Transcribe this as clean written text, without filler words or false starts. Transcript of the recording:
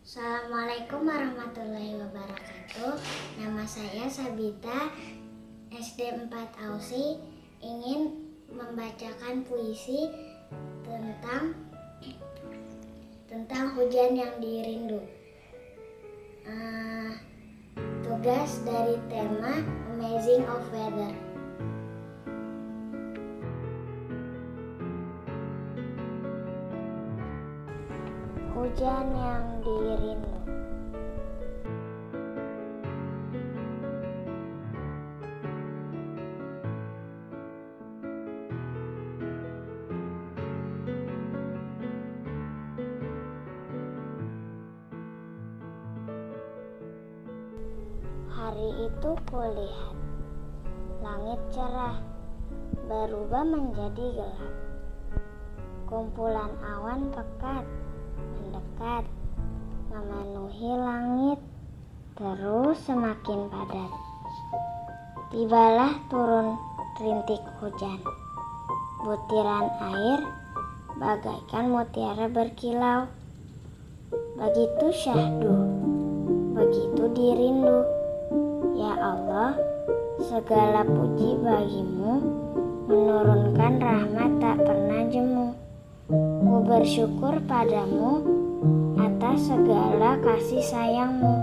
Assalamualaikum warahmatullahi wabarakatuh. Nama saya Sabita, SD 4 Ausi, ingin membacakan puisi tentang hujan yang dirindu. Tugas dari tema Amazing of Weather. Hujan yang dirindu. Hari itu kulihat langit cerah berubah menjadi gelap. Kumpulan awan pekat mendekat, memenuhi langit, terus semakin padat. Tibalah turun rintik hujan, butiran air bagaikan mutiara berkilau. Begitu syahdu, begitu dirindu. Ya Allah, segala puji bagimu, menurunkan rahmat tak pernah jemu. Ku bersyukur padamu atas segala kasih sayangmu.